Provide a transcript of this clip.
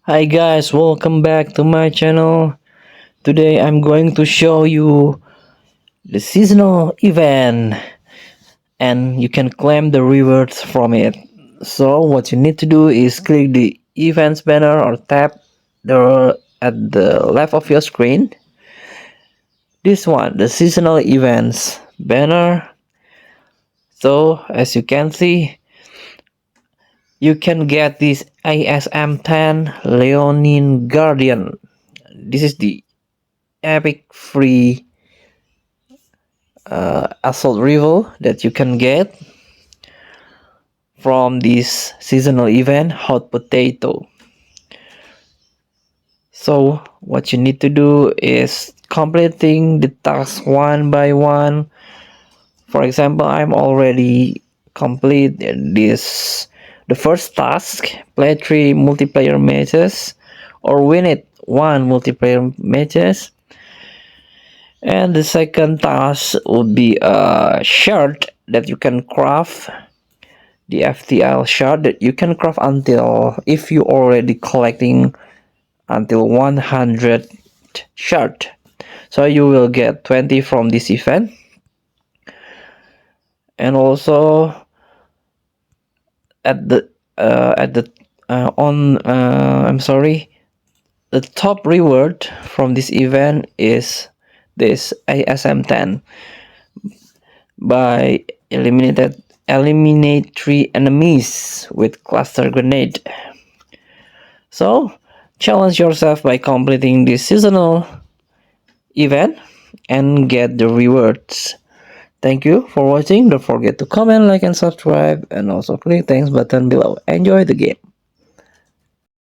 Hi guys, welcome back to my channel. Today I'm going to show you the seasonal event and you can claim the rewards from it. So what you need to do is click the events banner or tap at the left of your screen. This one, the seasonal events banner. So as you can see, you can get this ASM 10 Leonine Guardian. This is the epic free assault rifle that you can get from this seasonal event hot potato. So what you need to do is completing the tasks one by one. For example, I'm already complete this the first task, play 3 multiplayer matches or win it 1 multiplayer matches, and the second task would be a shirt that you can craft, the FTL shard that you can craft until, if you already collecting until 100 shard, so you will get 20 from this event. And also at the on I'm sorry, the top reward from this event is this ASM 10 by eliminate 3 enemies with cluster grenade. So challenge yourself by completing this seasonal event and get the rewards. Thank you for watching. Don't forget to comment, like, and subscribe, and also click thanks button below. Enjoy the game.